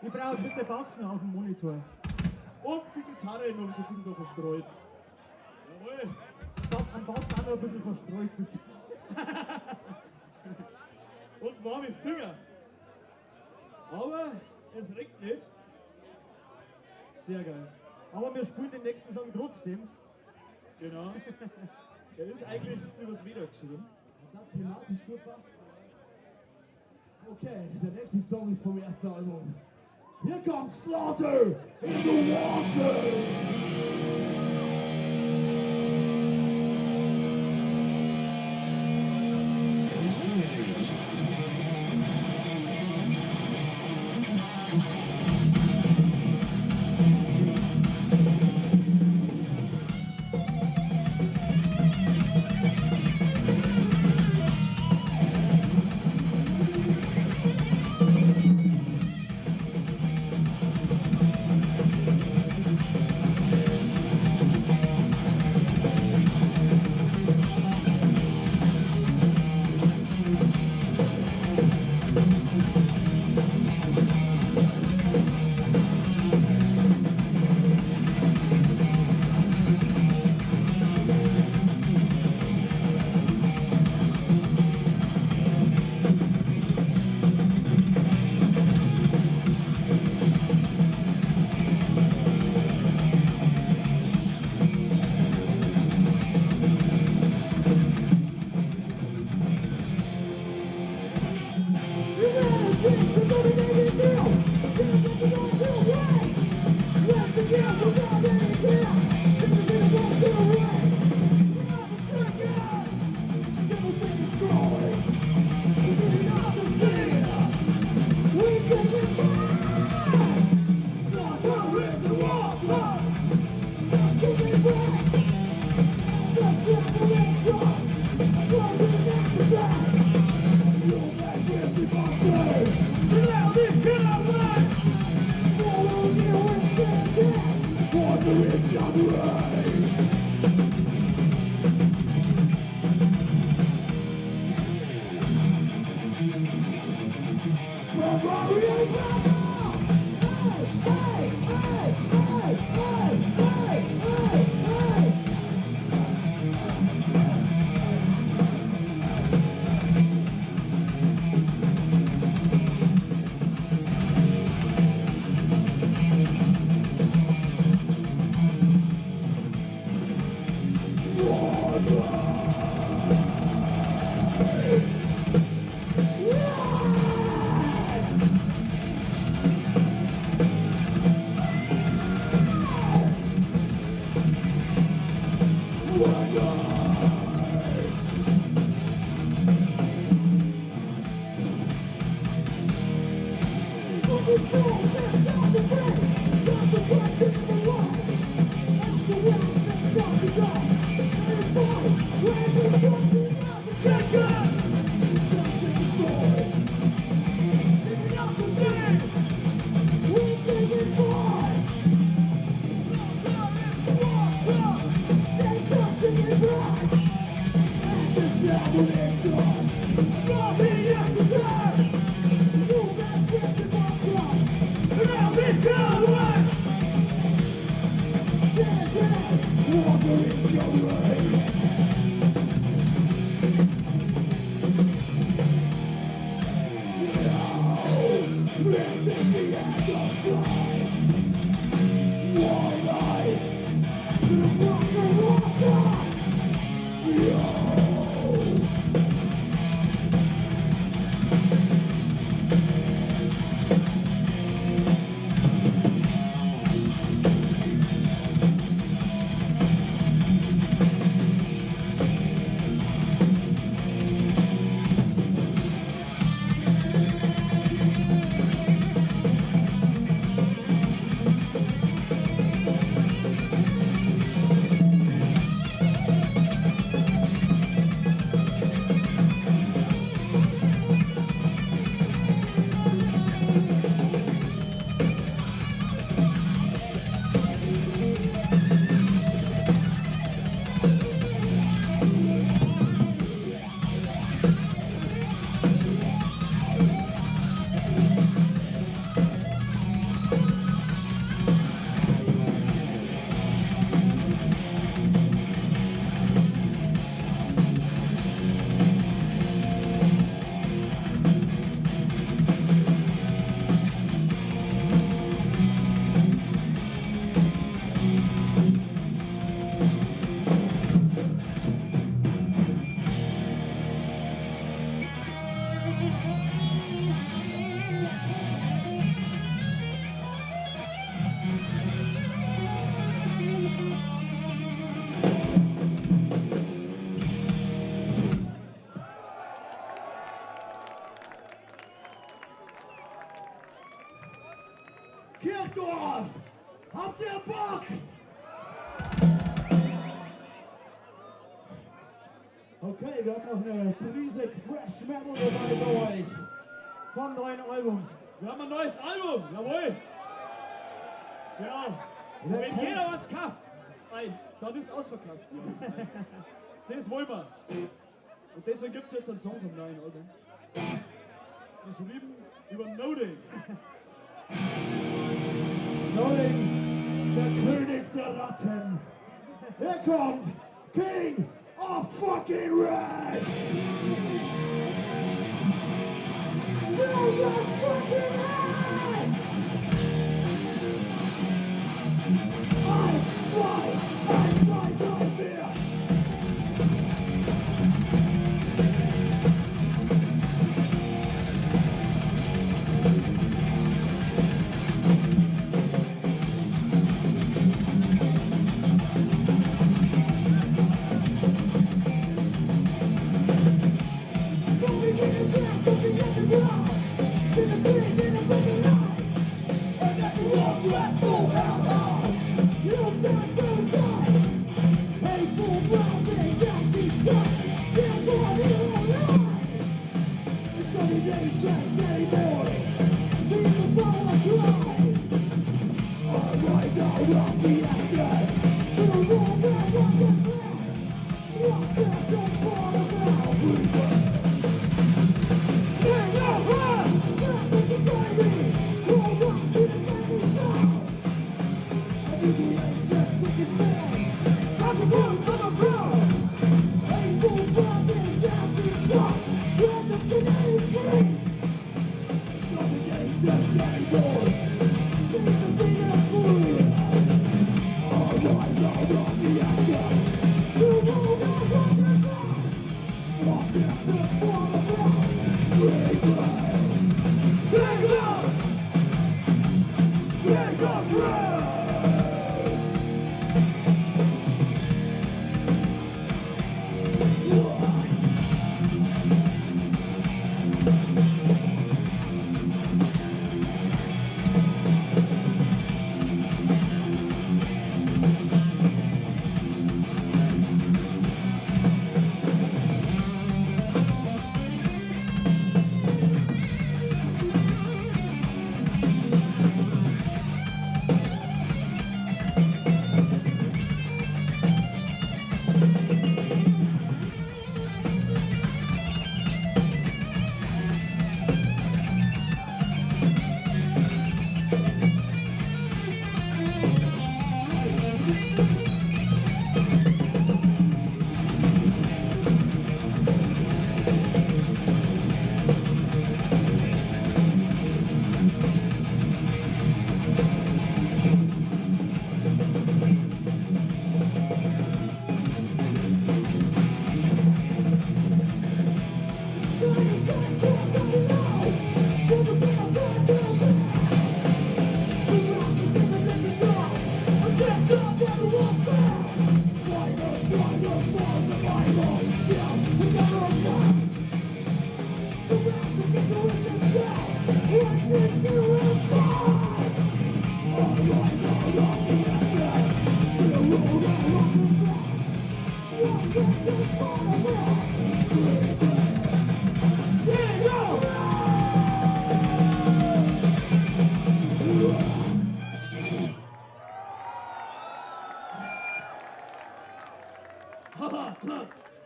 Ich brauche bitte Bassen auf dem Monitor. Und die Gitarre noch ein bisschen da verstreut. Jawohl. Am Bass auch noch ein bisschen verstreut, bitte. Und warme Finger. Aber es regnet nicht. Sehr geil. Aber wir spielen den nächsten Song trotzdem. Genau. Der ist eigentlich übers Wetter geschrieben. Das thematisch gut passt. Okay, der nächste Song ist vom ersten Album. Here comes Slaughter in the water! Kirchdorf, habt ihr Bock? Okay, wir haben noch eine Prise Thrash Metal dabei für euch. Vom neuen Album. Wir haben ein neues Album, jawohl. Genau. Und wenn jeder was kauft, dann ist es ausverkauft. Das wollen wir. Und deswegen gibt es jetzt einen Song vom neuen Album. Geschrieben über Noding. Noding, der König der Ratten. Hier kommt King of fucking Rats. Build that fucking head! I fight my fear!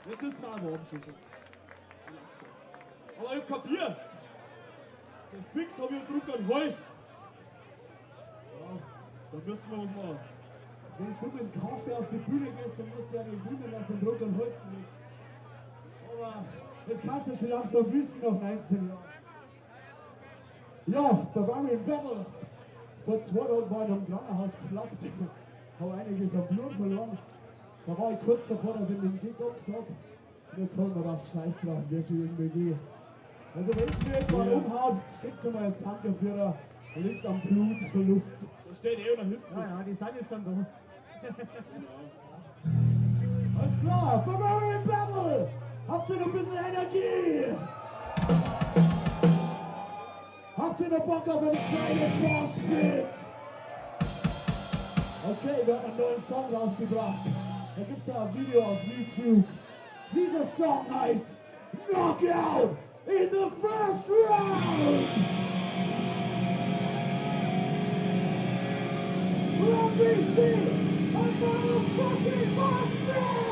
Jetzt ist mal warm schon. Aber ich hab kein Bier. So fix hab ich einen Druck an den Hals. Ja, da müssen wir was machen. Wenn du mit dem Kaffee auf die Bühne gehst, dann musst du ja nicht wundern, dass der Druck an den Hals liegt. Aber jetzt kannst du schon langsam wissen, nach 19 Jahren. Ja, da waren wir im Battle. Vor 2 Tagen war ich am Krankenhaus geflaggt. Habe einiges am Blut verloren. Da war ich kurz davor, dass ich den Gig absage. Und jetzt haben wir gedacht, scheiß drauf, wird schon irgendwie gehen. Also wenn es mir irgendwann umhaut, schickt mal einen Zankerführer. Er liegt am Blutverlust. Da steht eh da hinten. Ja, die Sonne ist dann da. Alles klar, Barbarian Battle! Habt ihr noch ein bisschen Energie? Habt Habt ihr noch Bock auf eine kleine Moshpit? Okay, wir haben einen neuen Song rausgebracht. Da gibt es ja ein Video auf YouTube. Dieser Song heißt Knockout in the First Round. Let me see a motherfucking moshpit!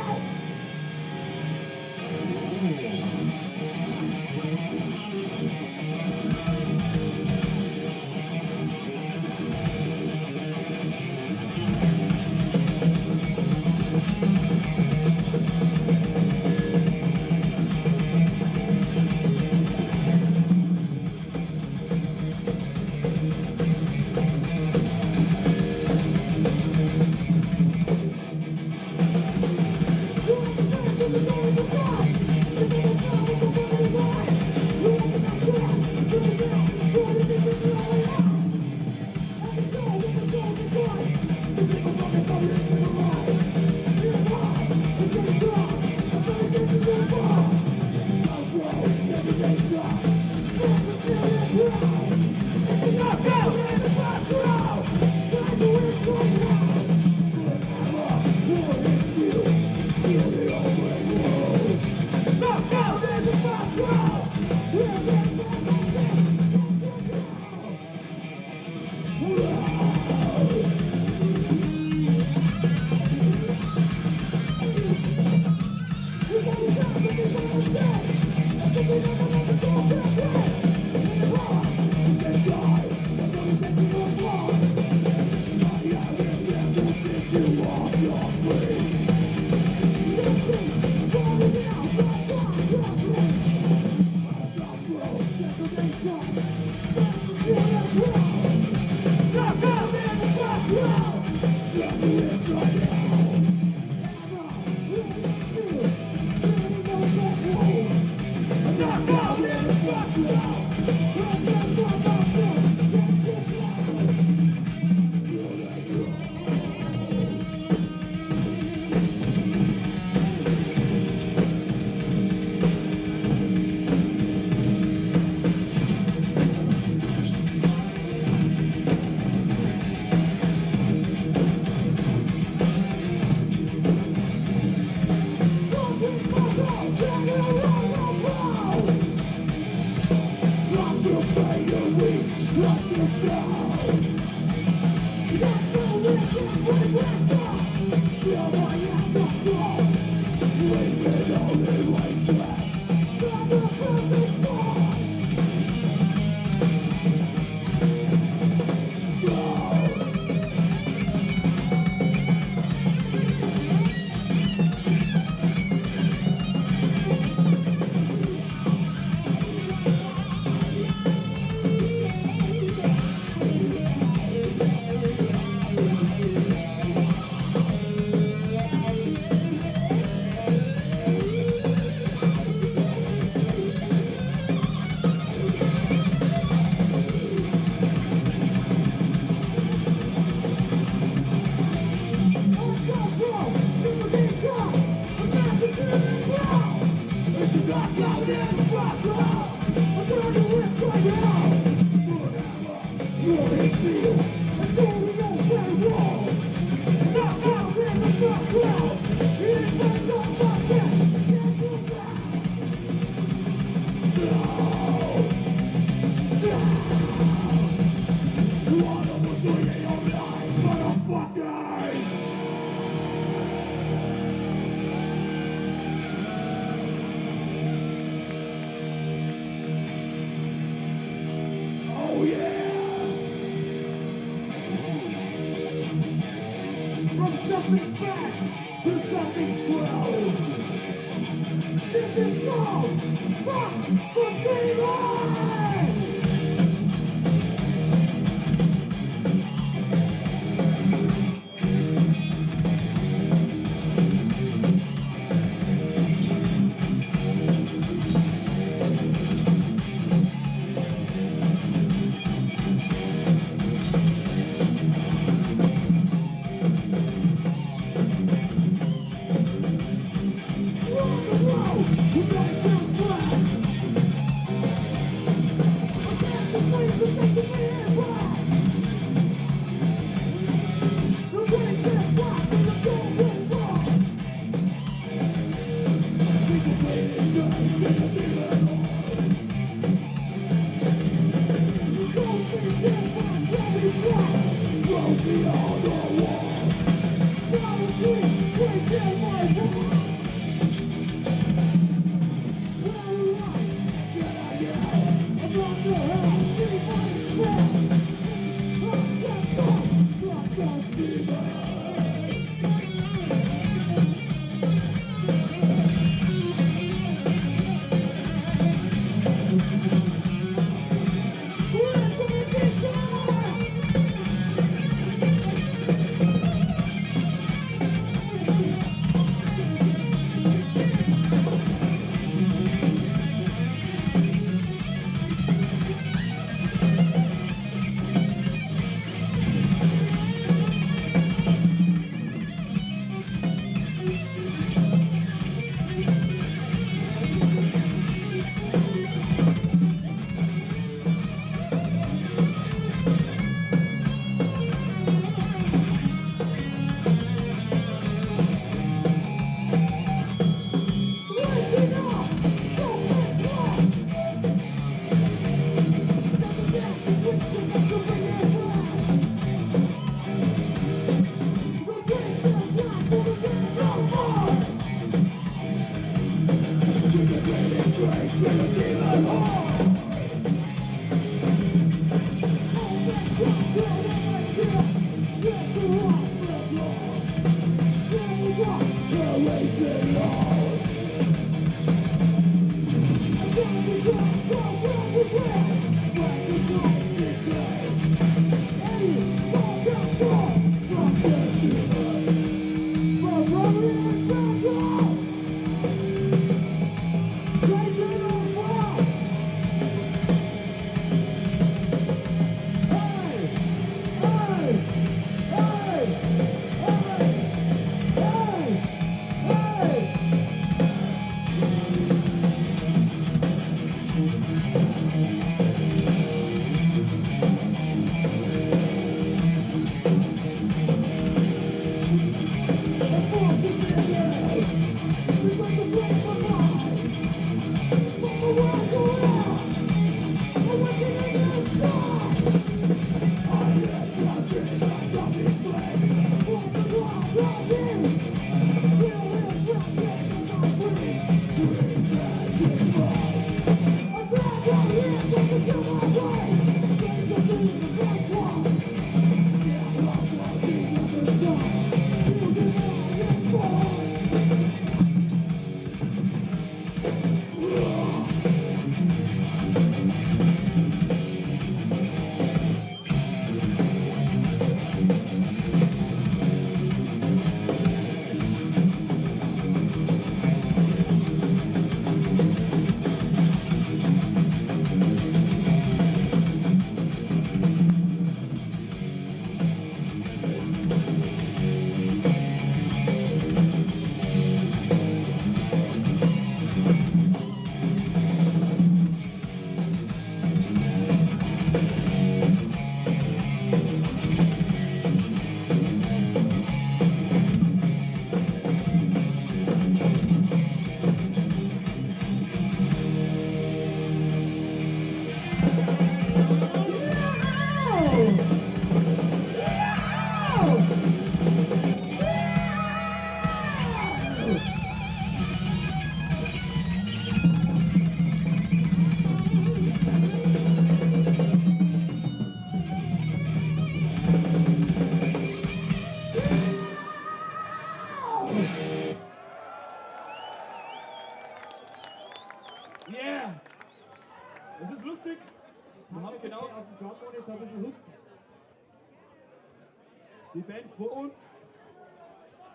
Die Band vor uns,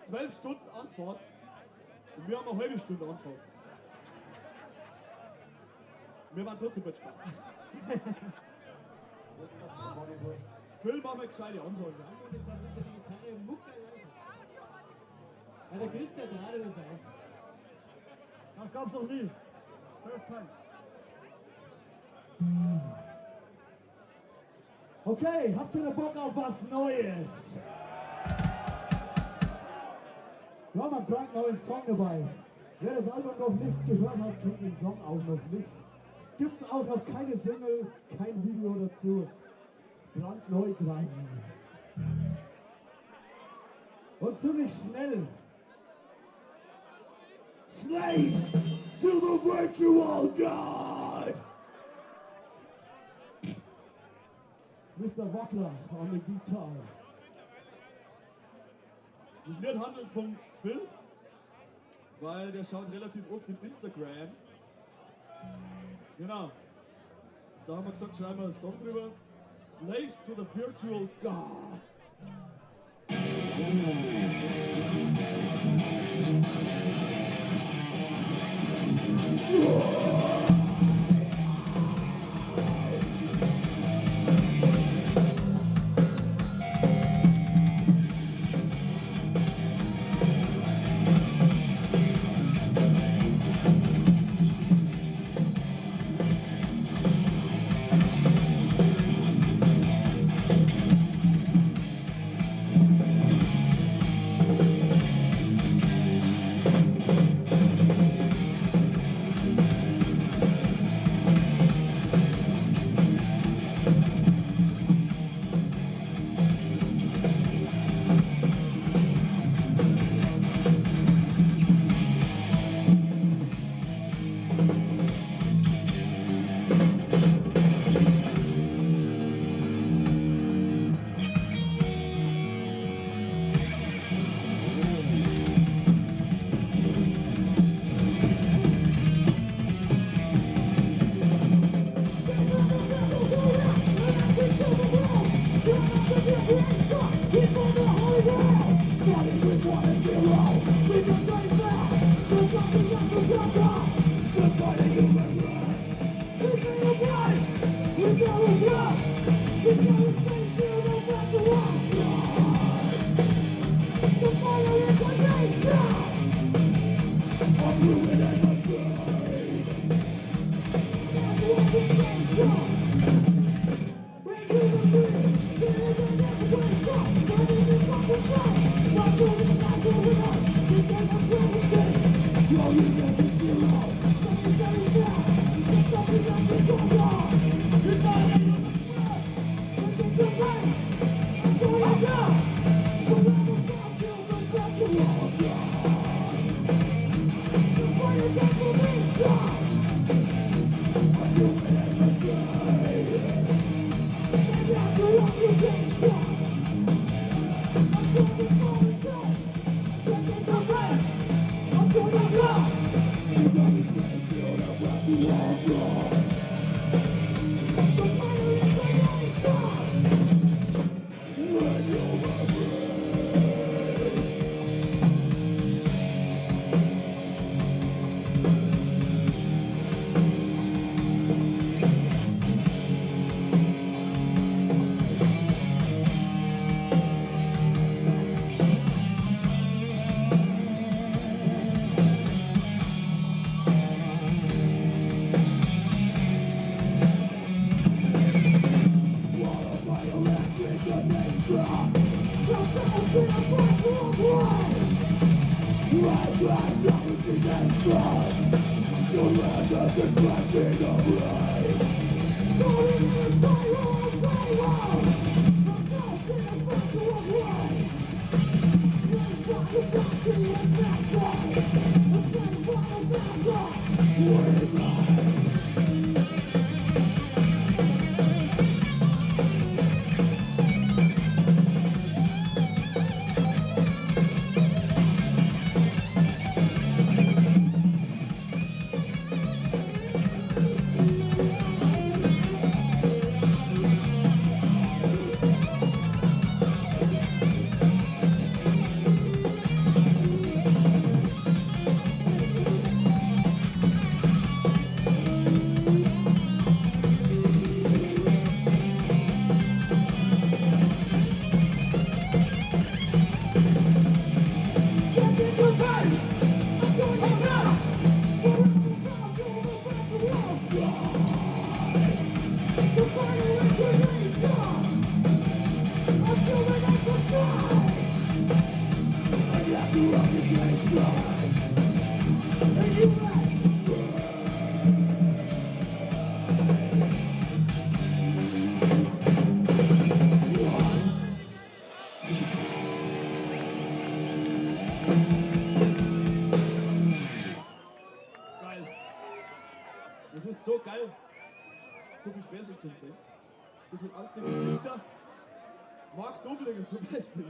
12 Stunden Anfahrt und wir haben eine halbe Stunde Anfahrt. Wir waren trotzdem gut spannend. Phil, machen wir gescheite Ansagen. Ja, der Christian gerade das auf. Das gab's noch nie. First time. Okay, habt ihr Bock auf was Neues? Wir haben einen brandneuen Song dabei. Wer das Album noch nicht gehört hat, kennt den Song auch noch nicht. Gibt's auch noch keine Single, kein Video dazu. Brandneu quasi. Und ziemlich schnell. Slaves to the virtual God! Mr. Wackler on the guitar. Das Lied handelt vom Phil, weil der schaut relativ oft in Instagram. Genau. Da haben wir gesagt, schreiben wir einen Song drüber. Slaves to the virtual God. so viel Späßig zu sehen. So viele alte Gesichter. Mark Doblinger zum Beispiel.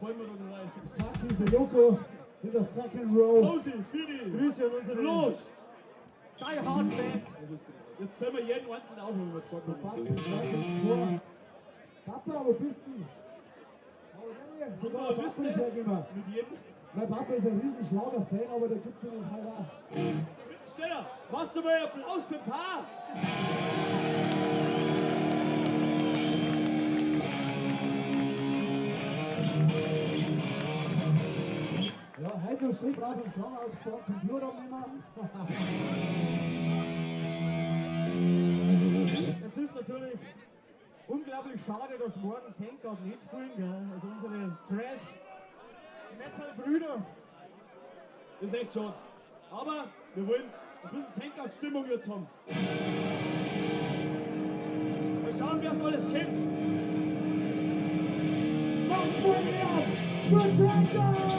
Fallen wir noch rein. Saki Sayoko in der second row. Rosi, Fini, Grüße an unsere Flosch. Die Hard Fan. Jetzt zählen wir jeden einzelnen auf, wenn wir vorkommen. Papa, 13-2. Papa, wo bist du? Sogar der Papa ist ja immer. Mit jedem. Mein Papa ist ein riesen Schlager-Fan, aber da gibt es das halt auch. Steller, macht's mal einen Applaus für Pa! Ja, heute noch so brav ins Krankenhaus gefahren zum Blutabnehmen. Jetzt ist natürlich unglaublich schade, dass morgen Tankout nicht spielen, gell? Also unsere Trash-Metal-Brüder. Das ist echt schade. Aber wir wollen ein bisschen Tankout-Stimmung jetzt haben. Mal schauen, wer es alles kennt. Macht's mal her! Für Tankout!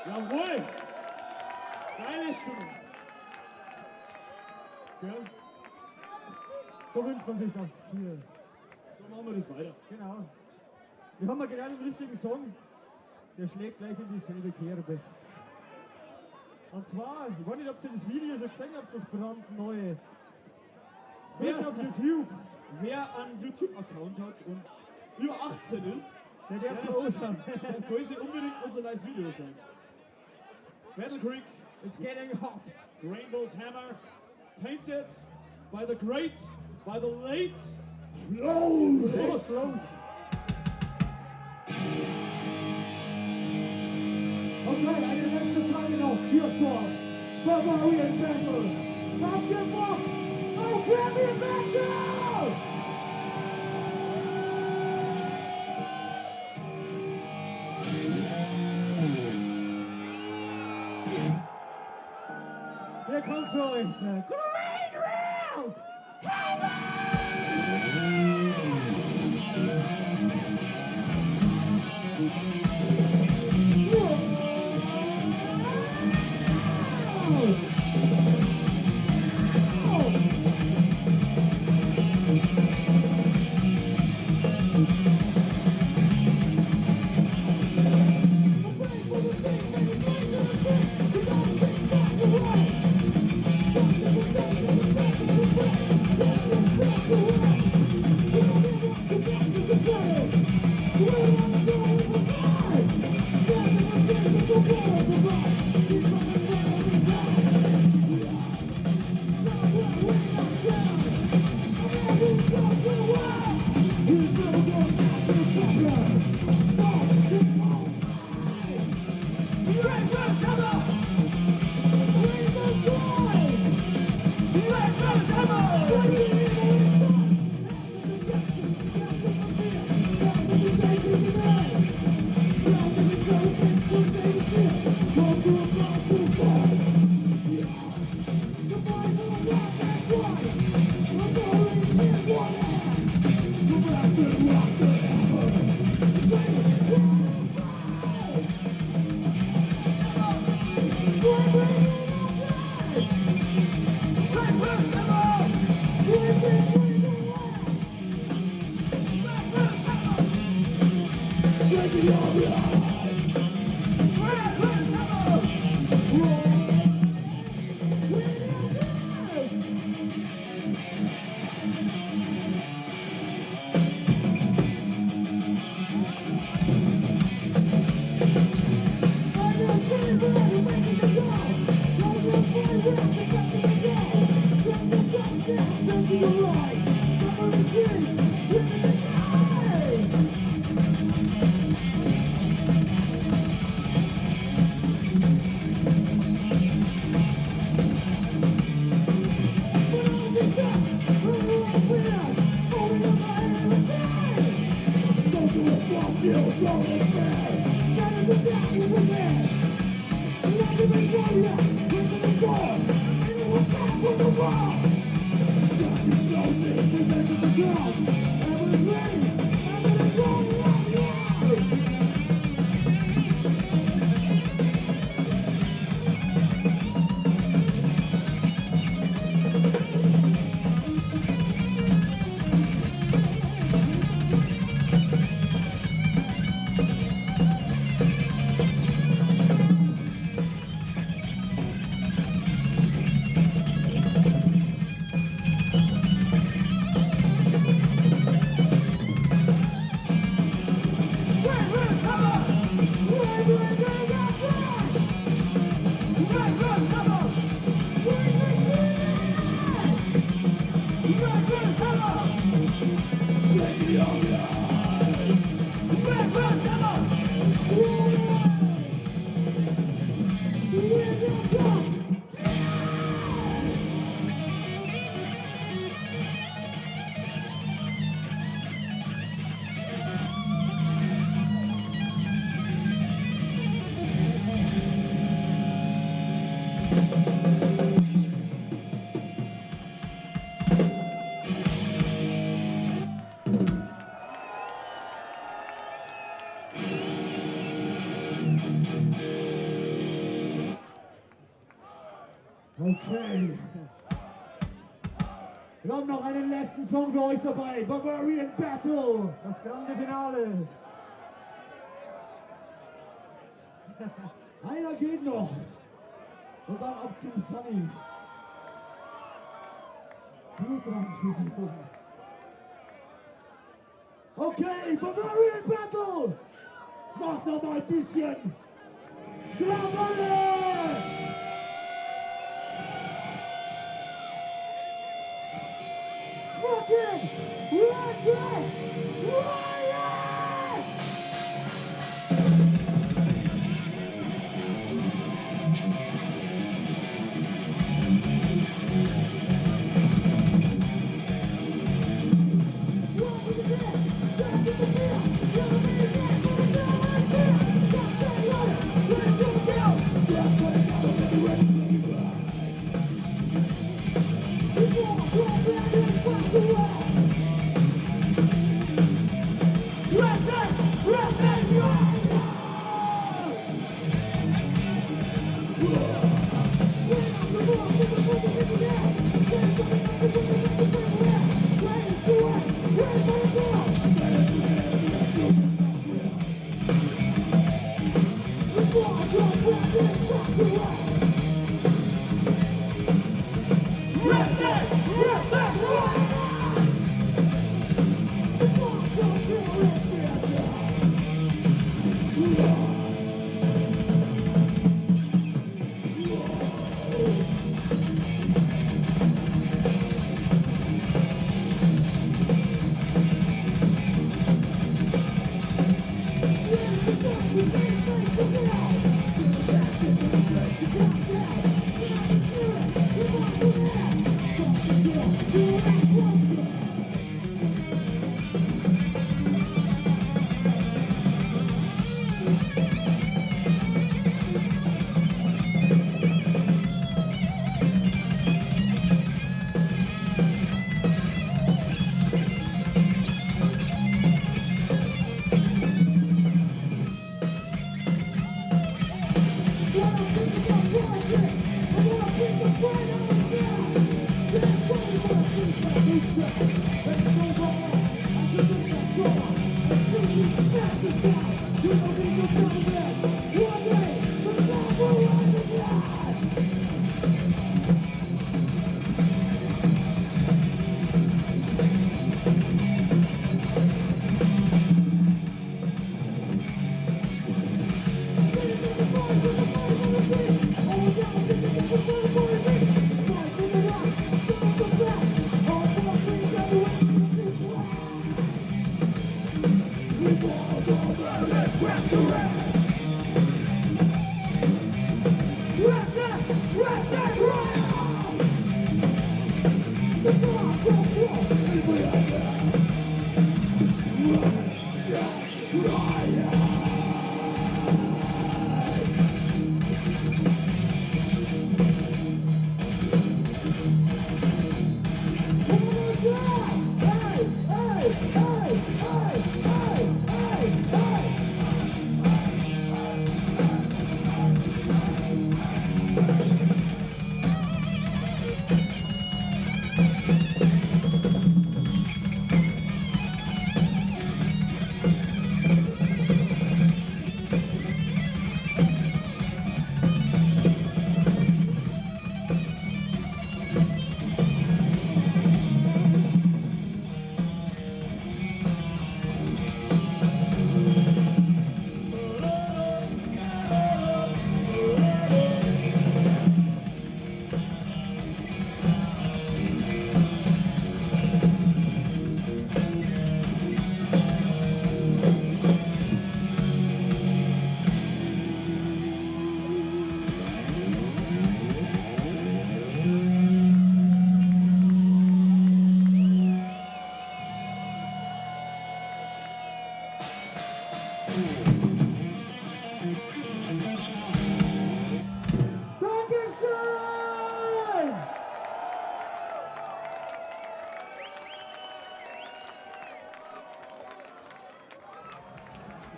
Jawohl! Geile Stimmung! Gell? So wünscht man sich das hier. So machen wir das weiter. Genau. Wir haben ja genau den richtigen Song. Der schlägt gleich in dieselbe Kerbe. Und zwar, ich weiß nicht, ob ihr das Video schon gesehen habt, das brandneue. Wer auf YouTube, Wer einen YouTube-Account hat und über 18 ist, der darf sich anschauen. der soll sich unbedingt unser neues Video schauen. Battle Creek, It's getting hot. Rainbow's Hammer, painted by the great, by the late Los, los. Okay, eine letzte Frage noch. Tierkopf. Barbarian Battle. Habt ihr Bock auf Heavy Metal? Hier kommt für euch Great Rails! Okay. Wir haben noch einen letzten Song für euch dabei. Barbarian Battle. Das grande Finale. Einer geht noch. Und dann ab zum Sunny. Bluttransfusion. Okay, Barbarian Battle. Macht noch mal ein bisschen Krawalle. Fucking Rocket Riot!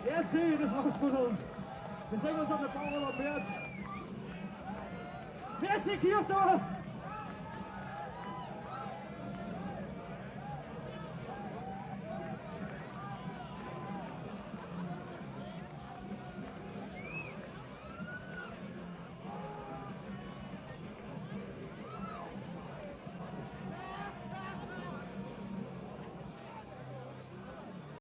Yes, das war's von uns. Wir sehen uns auf der Bauer am März. Merci, Kirchdorf!